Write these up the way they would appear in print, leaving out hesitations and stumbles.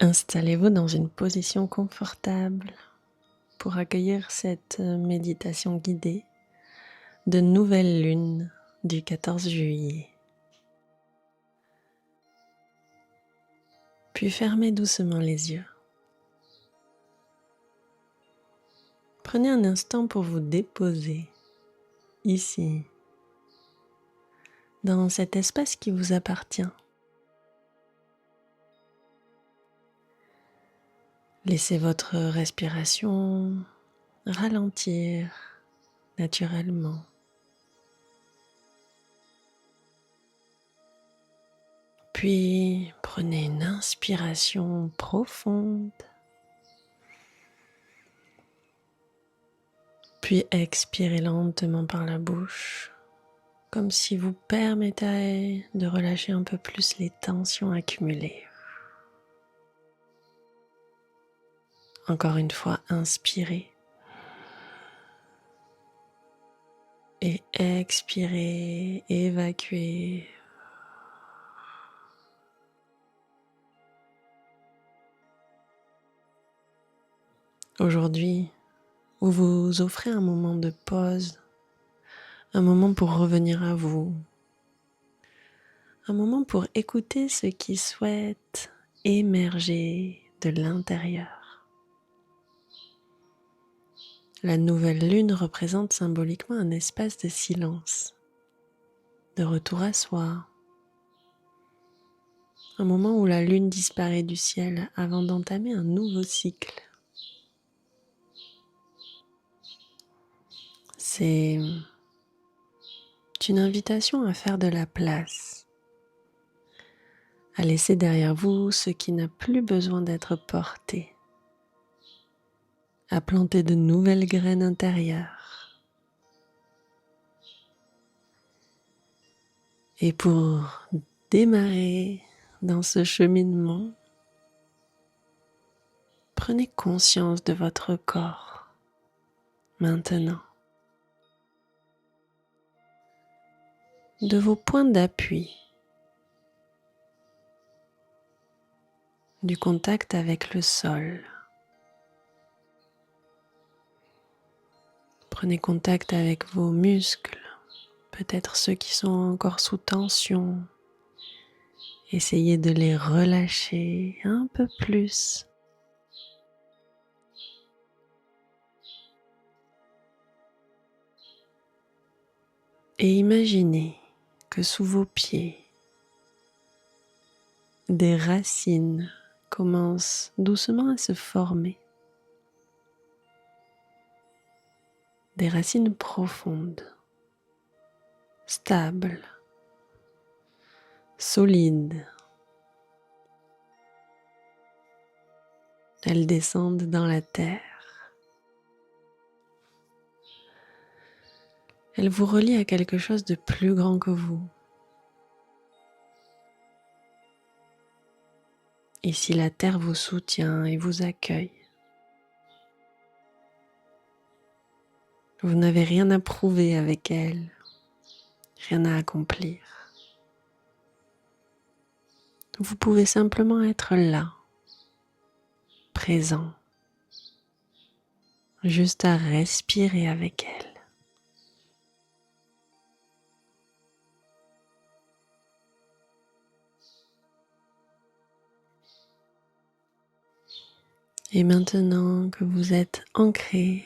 Installez-vous dans une position confortable pour accueillir cette méditation guidée de nouvelle lune du 14 juillet. Puis fermez doucement les yeux. Prenez un instant pour vous déposer ici, dans cet espace qui vous appartient. Laissez votre respiration ralentir naturellement. Puis prenez une inspiration profonde. Puis expirez lentement par la bouche, comme si vous permettiez de relâcher un peu plus les tensions accumulées. Encore une fois, inspirez. Et expirez, évacuez. Aujourd'hui, vous vous offrez un moment de pause, un moment pour revenir à vous, un moment pour écouter ce qui souhaite émerger de l'intérieur. La nouvelle lune représente symboliquement un espace de silence, de retour à soi, un moment où la lune disparaît du ciel avant d'entamer un nouveau cycle. C'est une invitation à faire de la place, à laisser derrière vous ce qui n'a plus besoin d'être porté, à planter de nouvelles graines intérieures. Et pour démarrer dans ce cheminement, prenez conscience de votre corps maintenant, de vos points d'appui, du contact avec le sol. Prenez contact avec vos muscles, peut-être ceux qui sont encore sous tension. Essayez de les relâcher un peu plus. Et imaginez que sous vos pieds, des racines commencent doucement à se former. Des racines profondes, stables, solides. Elles descendent dans la terre. Elles vous relient à quelque chose de plus grand que vous. Et si la terre vous soutient et vous accueille, vous n'avez rien à prouver avec elle, rien à accomplir. Vous pouvez simplement être là, présent, juste à respirer avec elle. Et maintenant que vous êtes ancré,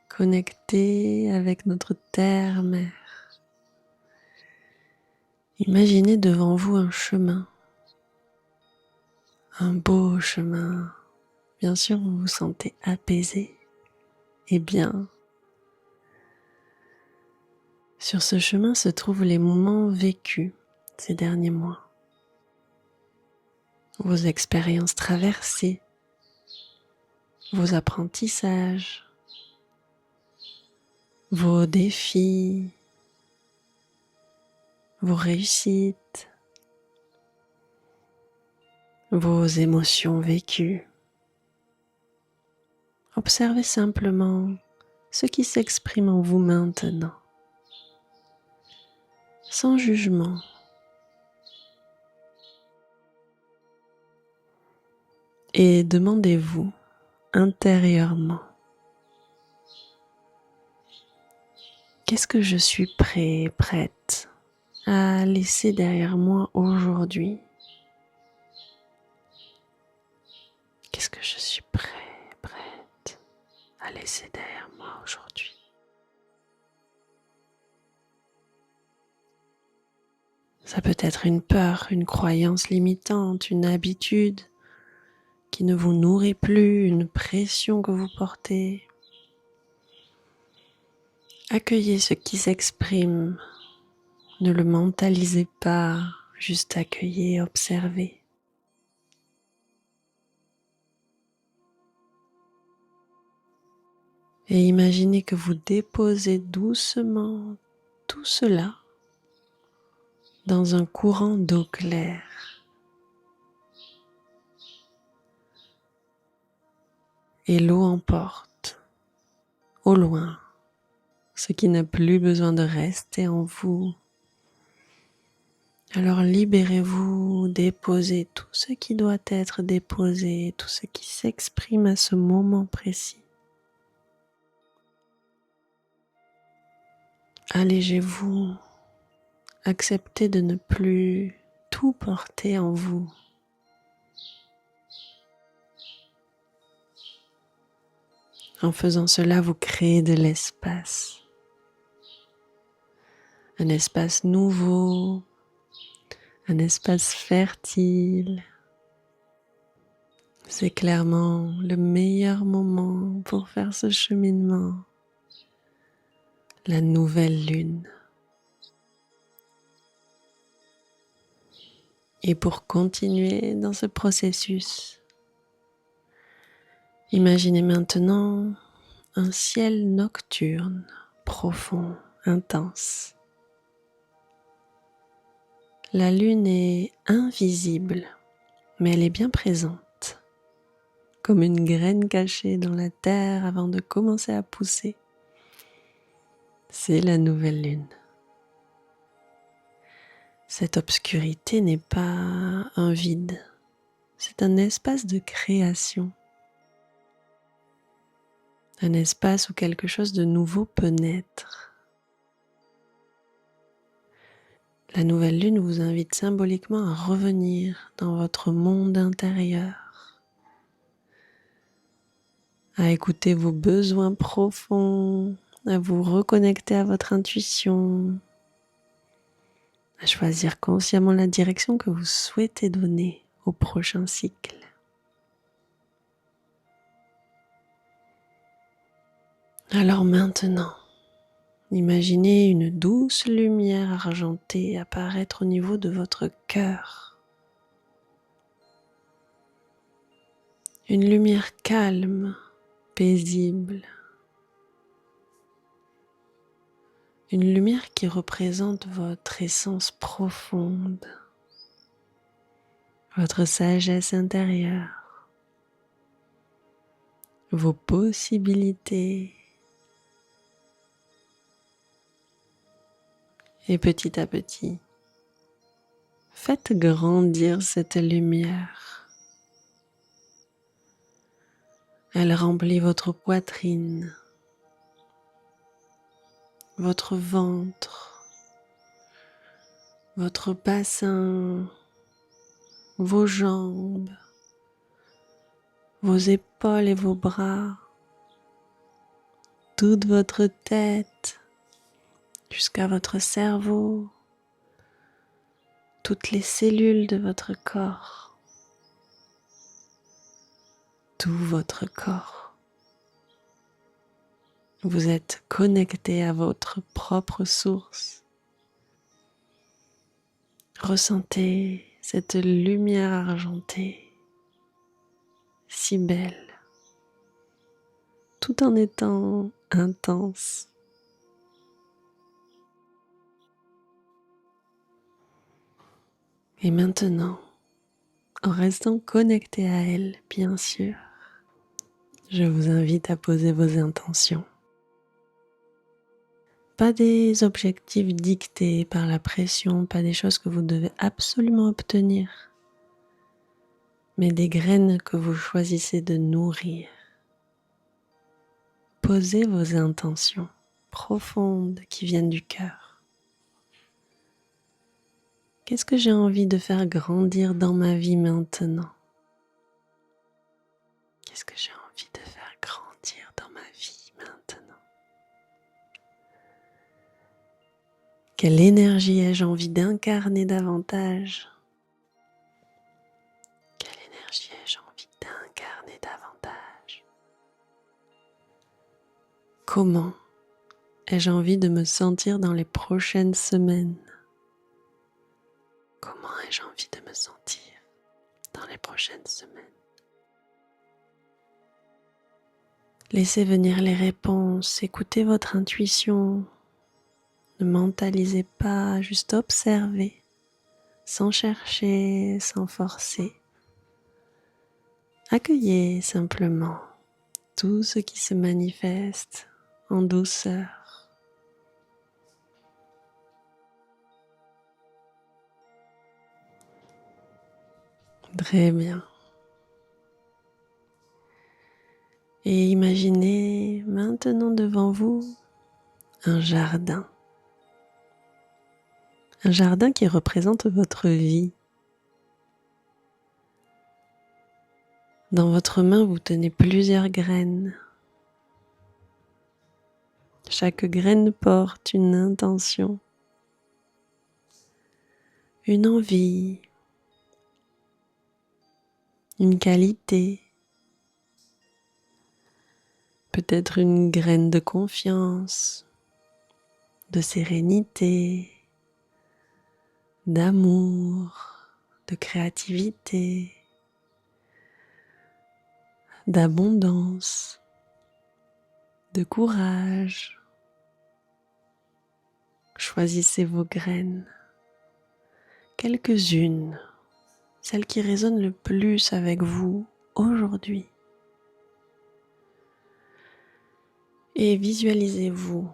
connecté avec notre terre-mère, imaginez devant vous un chemin, un beau chemin. Bien sûr, vous vous sentez apaisé et bien. Sur ce chemin se trouvent les moments vécus ces derniers mois, vos expériences traversées, vos apprentissages, vos défis, vos réussites, vos émotions vécues. Observez simplement ce qui s'exprime en vous maintenant, sans jugement. Et demandez-vous intérieurement, qu'est-ce que je suis prêt, prête à laisser derrière moi aujourd'hui? Qu'est-ce que je suis prêt, prête à laisser derrière moi aujourd'hui? Ça peut être une peur, une croyance limitante, une habitude qui ne vous nourrit plus, une pression que vous portez. Accueillez ce qui s'exprime. Ne le mentalisez pas, juste accueillez, observez. Et imaginez que vous déposez doucement tout cela dans un courant d'eau claire. Et l'eau emporte au loin ce qui n'a plus besoin de rester en vous. Alors libérez-vous, déposez tout ce qui doit être déposé, tout ce qui s'exprime à ce moment précis. Allégez-vous, acceptez de ne plus tout porter en vous. En faisant cela, vous créez de l'espace. Un espace nouveau, un espace fertile. C'est clairement le meilleur moment pour faire ce cheminement. La nouvelle lune. Et pour continuer dans ce processus, imaginez maintenant un ciel nocturne, profond, intense. La lune est invisible, mais elle est bien présente, comme une graine cachée dans la terre avant de commencer à pousser. C'est la nouvelle lune. Cette obscurité n'est pas un vide, c'est un espace de création. Un espace où quelque chose de nouveau peut naître. La nouvelle lune vous invite symboliquement à revenir dans votre monde intérieur, à écouter vos besoins profonds, à vous reconnecter à votre intuition, à choisir consciemment la direction que vous souhaitez donner au prochain cycle. Alors maintenant, imaginez une douce lumière argentée apparaître au niveau de votre cœur. Une lumière calme, paisible. Une lumière qui représente votre essence profonde, votre sagesse intérieure, vos possibilités. Et petit à petit, faites grandir cette lumière. Elle remplit votre poitrine, votre ventre, votre bassin, vos jambes, vos épaules et vos bras, toute votre tête, jusqu'à votre cerveau, toutes les cellules de votre corps, tout votre corps. Vous êtes connecté à votre propre source. Ressentez cette lumière argentée, si belle, tout en étant intense. Et maintenant, en restant connecté à elle, bien sûr, je vous invite à poser vos intentions. Pas des objectifs dictés par la pression, pas des choses que vous devez absolument obtenir, mais des graines que vous choisissez de nourrir. Posez vos intentions profondes qui viennent du cœur. Qu'est-ce que j'ai envie de faire grandir dans ma vie maintenant? Qu'est-ce que j'ai envie de faire grandir dans ma vie maintenant? Quelle énergie ai-je envie d'incarner davantage? Quelle énergie ai-je envie d'incarner davantage? Comment ai-je envie de me sentir dans les prochaines semaines? Comment ai-je envie de me sentir dans les prochaines semaines? Laissez venir les réponses, écoutez votre intuition. Ne mentalisez pas, juste observez, sans chercher, sans forcer. Accueillez simplement tout ce qui se manifeste en douceur. Très bien. Et imaginez maintenant devant vous un jardin. Un jardin qui représente votre vie. Dans votre main, vous tenez plusieurs graines. Chaque graine porte une intention, une envie, une qualité, peut-être une graine de confiance, de sérénité, d'amour, de créativité, d'abondance, de courage. Choisissez vos graines, quelques-unes, celles qui résonnent le plus avec vous aujourd'hui. Et visualisez-vous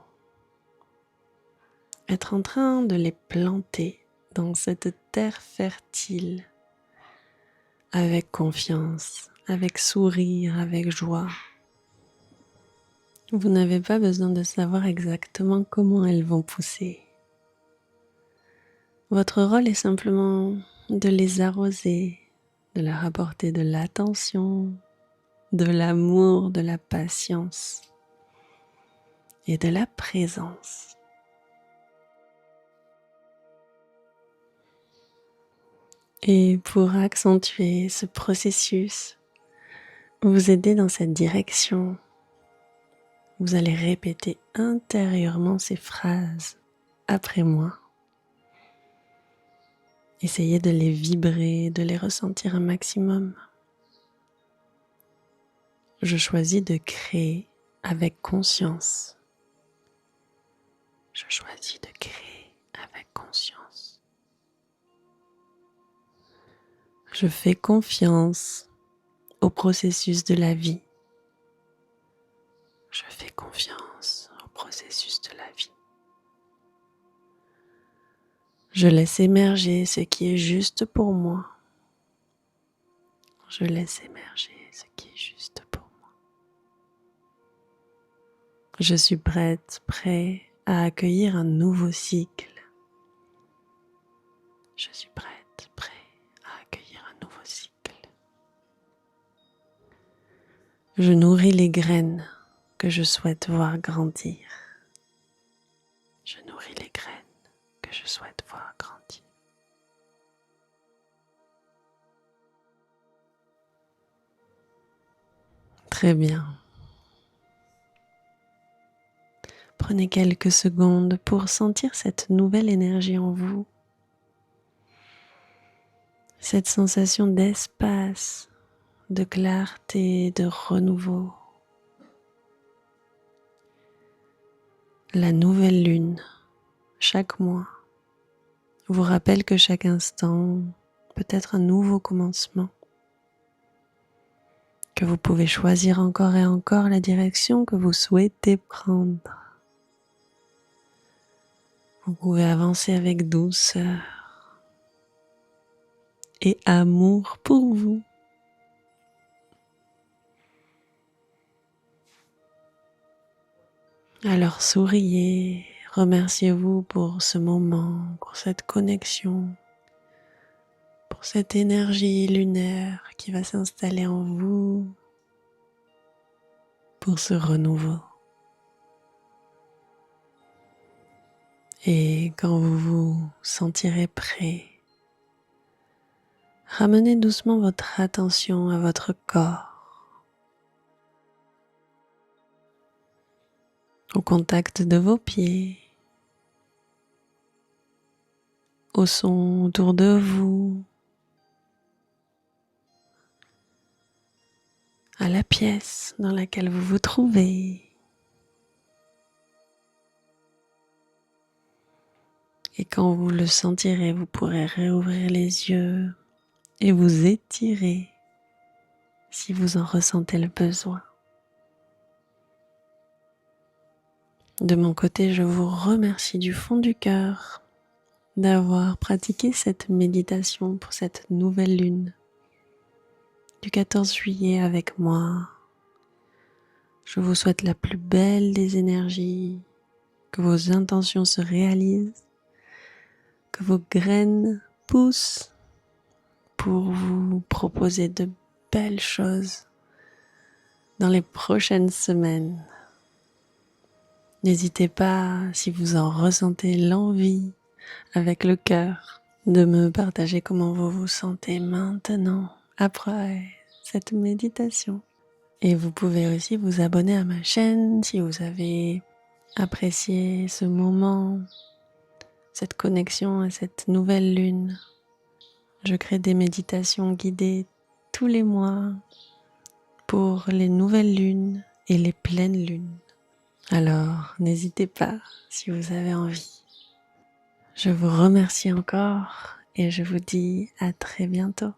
être en train de les planter dans cette terre fertile, avec confiance, avec sourire, avec joie. Vous n'avez pas besoin de savoir exactement comment elles vont pousser. Votre rôle est simplement de les arroser, de leur apporter de l'attention, de l'amour, de la patience et de la présence. Et pour accentuer ce processus, vous aider dans cette direction, vous allez répéter intérieurement ces phrases après moi. Essayez de les vibrer, de les ressentir un maximum. Je choisis de créer avec conscience. Je choisis de créer avec conscience. Je fais confiance au processus de la vie. Je fais confiance au processus de la vie. Je laisse émerger ce qui est juste pour moi. Je laisse émerger ce qui est juste pour moi. Je suis prête, prêt à accueillir un nouveau cycle. Je suis prête, prêt à accueillir un nouveau cycle. Je nourris les graines que je souhaite voir grandir. Je nourris les graines que je souhaite voir grandir. Très bien. Prenez quelques secondes pour sentir cette nouvelle énergie en vous. Cette sensation d'espace, de clarté, de renouveau. La nouvelle lune, chaque mois, vous rappelle que chaque instant peut être un nouveau commencement, que vous pouvez choisir encore et encore la direction que vous souhaitez prendre. Vous pouvez avancer avec douceur et amour pour vous. Alors souriez, remerciez-vous pour ce moment, pour cette connexion, pour cette énergie lunaire qui va s'installer en vous pour ce renouveau. Et quand vous vous sentirez prêt, ramenez doucement votre attention à votre corps, au contact de vos pieds, au son autour de vous, à la pièce dans laquelle vous vous trouvez. Et quand vous le sentirez, vous pourrez réouvrir les yeux et vous étirer si vous en ressentez le besoin. De mon côté, je vous remercie du fond du cœur d'avoir pratiqué cette méditation pour cette nouvelle lune du 14 juillet avec moi. Je vous souhaite la plus belle des énergies, que vos intentions se réalisent, que vos graines poussent pour vous proposer de belles choses dans les prochaines semaines. N'hésitez pas, si vous en ressentez l'envie avec le cœur, de me partager comment vous vous sentez maintenant après cette méditation. Et vous pouvez aussi vous abonner à ma chaîne si vous avez apprécié ce moment, cette connexion à cette nouvelle lune. Je crée des méditations guidées tous les mois pour les nouvelles lunes et les pleines lunes. Alors, n'hésitez pas si vous avez envie. Je vous remercie encore et je vous dis à très bientôt.